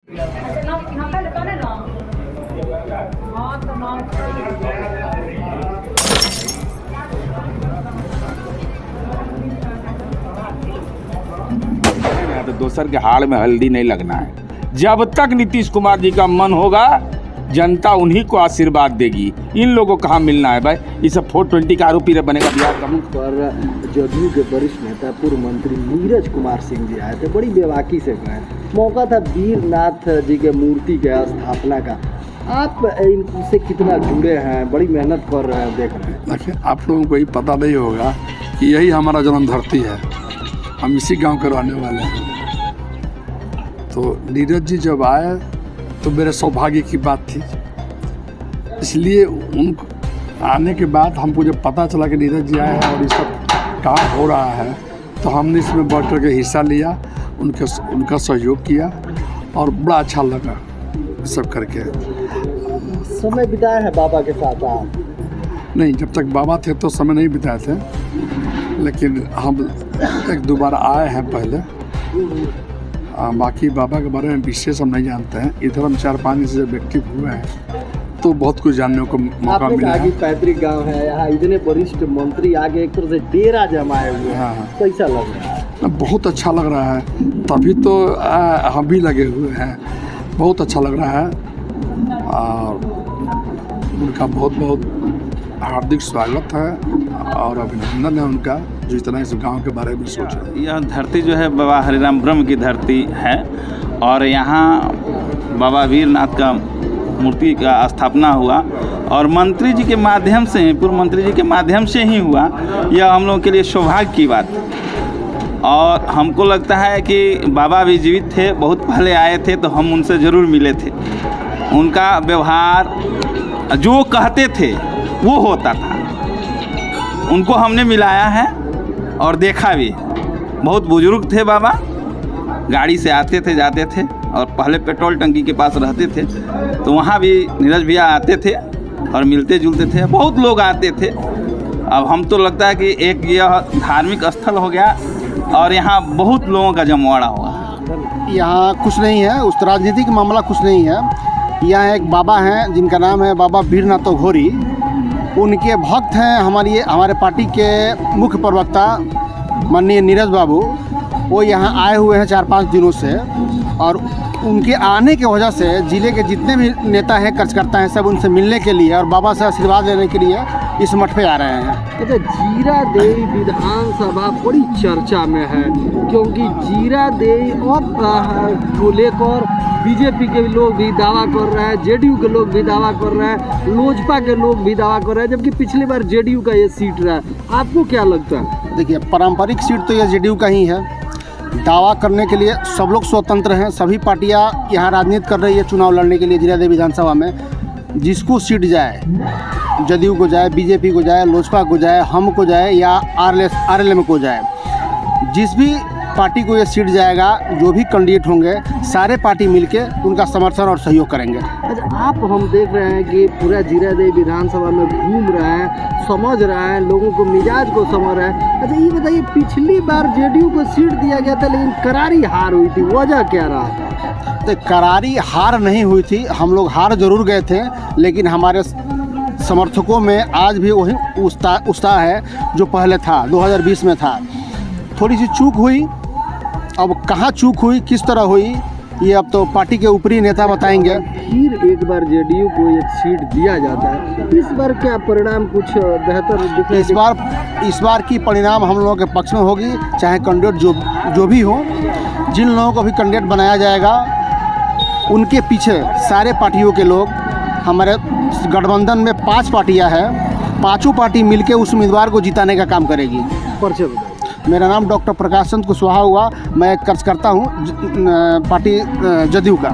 तो दोसर के हाल में हल्दी नहीं लगना है। जब तक नीतीश कुमार जी का मन होगा जनता उन्हीं को आशीर्वाद देगी। इन लोगों को कहाँ मिलना है भाई। ये सब 420 का आरोपी बनेगा बिहार का। पर जदयू के वरिष्ठ नेता पूर्व मंत्री नीरज कुमार सिंह जी आए थे, बड़ी बेबाकी से गए। मौका था वीरनाथ जी के मूर्ति के स्थापना का। आप इनसे कितना जुड़े हैं, बड़ी मेहनत कर रहे हैं, देख रहे हैं। देखिए, आप लोगों को ये पता नहीं होगा कि यही हमारा जन्म धरती है, हम इसी गांव के रहने वाले हैं। तो नीरज जी जब आए तो मेरे सौभाग्य की बात थी, इसलिए उन आने के बाद हमको जब पता चला कि नीरज जी आए हैं और ये सब काम हो रहा है, तो हमने इसमें बढ़ कर के हिस्सा लिया, उनका सहयोग किया और बड़ा अच्छा लगा सब करके। समय बिताया है बाबा के साथ आप? नहीं, जब तक बाबा थे तो समय नहीं बिताए थे, लेकिन हम एक दो बार आए हैं पहले। बाकी बाबा के बारे में विशेष हम नहीं जानते हैं। इधर हम 4-5 दिन से जब एक्टिव हुए हैं तो बहुत कुछ जानने को मौका मिला है। पैतृक गांव है, यहाँ इतने वरिष्ठ मंत्री आगे एक तरह से डेरा जमाए हुए हैं। हाँ। कैसा लग रहा है? बहुत अच्छा लग रहा है, तभी तो हम भी लगे हुए हैं। बहुत अच्छा लग रहा है और उनका बहुत बहुत हार्दिक स्वागत है और अभिनंदन है उनका, जो इतना इस गांव के बारे में सोच रहे हैं। यह धरती जो है बाबा हरिराम ब्रह्म की धरती है और यहाँ बाबा वीरनाथ का मूर्ति का स्थापना हुआ और मंत्री जी के माध्यम से, पूर्व मंत्री जी के माध्यम से ही हुआ। यह हम लोगों के लिए सौभाग्य की बात है और हमको लगता है कि बाबा भी जीवित थे, बहुत पहले आए थे तो हम उनसे ज़रूर मिले थे। उनका व्यवहार जो कहते थे वो होता था। उनको हमने मिलाया है और देखा भी। बहुत बुजुर्ग थे बाबा, गाड़ी से आते थे जाते थे और पहले पेट्रोल टंकी के पास रहते थे, तो वहाँ भी नीरज भैया आते थे और मिलते जुलते थे। बहुत लोग आते थे। अब हम तो लगता है कि एक यह धार्मिक स्थल हो गया और यहाँ बहुत लोगों का जमवाड़ा हुआ। यहाँ कुछ नहीं है, उस राजनीतिक मामला कुछ नहीं है। यहाँ एक बाबा हैं जिनका नाम है बाबा वीरनाथ घोरी। उनके भक्त हैं हमारे पार्टी के मुख्य प्रवक्ता माननीय नीरज बाबू। वो यहाँ आए हुए हैं 4-5 दिनों से और उनके आने की वजह से ज़िले के जितने भी नेता हैं, कार्यकर्ता हैं, सब उनसे मिलने के लिए और बाबा से आशीर्वाद लेने के लिए इस मठ पे आ रहे हैं। अच्छा, जीरादेई विधानसभा बड़ी चर्चा में है क्योंकि जीरादेई को लेकर बीजेपी के लोग भी दावा कर रहे हैं, जेडीयू के लोग भी दावा कर रहे हैं, लोजपा के लोग भी दावा कर रहे हैं, जबकि पिछली बार जेडीयू का ये सीट रहा। आपको क्या लगता है? देखिए, पारंपरिक सीट तो ये जेडीयू का ही है। दावा करने के लिए सब लोग स्वतंत्र हैं। सभी पार्टियां यहाँ राजनीति कर रही है चुनाव लड़ने के लिए जीरादेई विधानसभा में। जिसको सीट जाए, जदयू को जाए, बीजेपी को जाए, लोजपा को जाए, हम को जाए या आरएलएम को जाए, जिस भी पार्टी को ये सीट जाएगा, जो भी कैंडिडेट होंगे, सारे पार्टी मिलके उनका समर्थन और सहयोग करेंगे। अच्छा, आप हम देख रहे हैं कि पूरा जीरादेई विधानसभा में घूम रहे हैं, समझ रहे हैं, लोगों को मिजाज को समझ रहे हैं। अच्छा, ये बताइए, पिछली बार जेडीयू को सीट दिया गया था लेकिन करारी हार हुई थी, वजह क्या रहा था? तो करारी हार नहीं हुई थी, हम लोग हार जरूर गए थे, लेकिन हमारे समर्थकों में आज भी वही उत्साह है जो पहले था, 2020 में था। थोड़ी सी चूक हुई, अब कहाँ चूक हुई, किस तरह हुई, ये अब तो पार्टी के ऊपरी नेता बताएंगे। फिर एक बार जेडीयू को एक सीट दिया जाता है, इस बार क्या परिणाम कुछ बेहतर दिखे? इस बार की परिणाम हम लोगों के पक्ष में होगी, चाहे कैंडिडेट जो भी हो। जिन लोगों को भी कैंडिडेट बनाया जाएगा उनके पीछे सारे पार्टियों के लोग, हमारे गठबंधन में 5 पार्टियां हैं, पांचों पार्टी मिलके उस उम्मीदवार को जिताने का काम करेगी। परिचय बताइए। मेरा नाम डॉक्टर प्रकाश चंद्र कुशवाहा हुआ, मैं कार्यकर्ता हूँ पार्टी जदयू का।